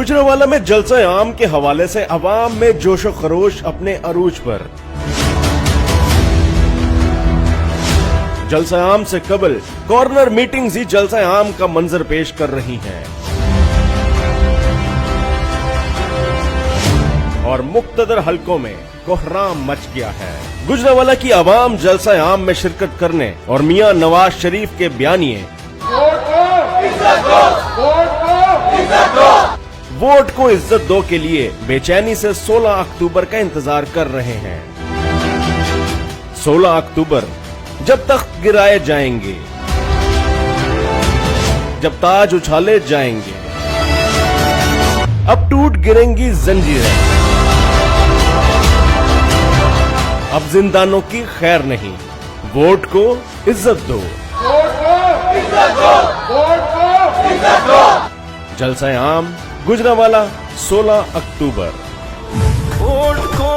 गुजरांवाला में जलसा आम के हवाले से अवाम में जोशो खरोश अपने अरूज पर। जलसा आम से कबल कॉर्नर मीटिंग्स ही जलसा आम का मंजर पेश कर रही हैं और मुख्तदर हलकों में कोहराम मच गया है। गुजरांवाला की आवाम जलसा आम में शिरकत करने और मियां नवाज शरीफ के बयानिए वोट को इज्जत दो के लिए बेचैनी से 16 अक्टूबर का इंतजार कर रहे हैं। 16 अक्टूबर जब तख्त गिराए जाएंगे, जब ताज उछाले जाएंगे, अब टूट गिरेंगी जंजीरें, अब जिंदानों की खैर नहीं, वोट को इज्जत दो, जलसा आम गुजरांवाला 16 अक्टूबर। वोट को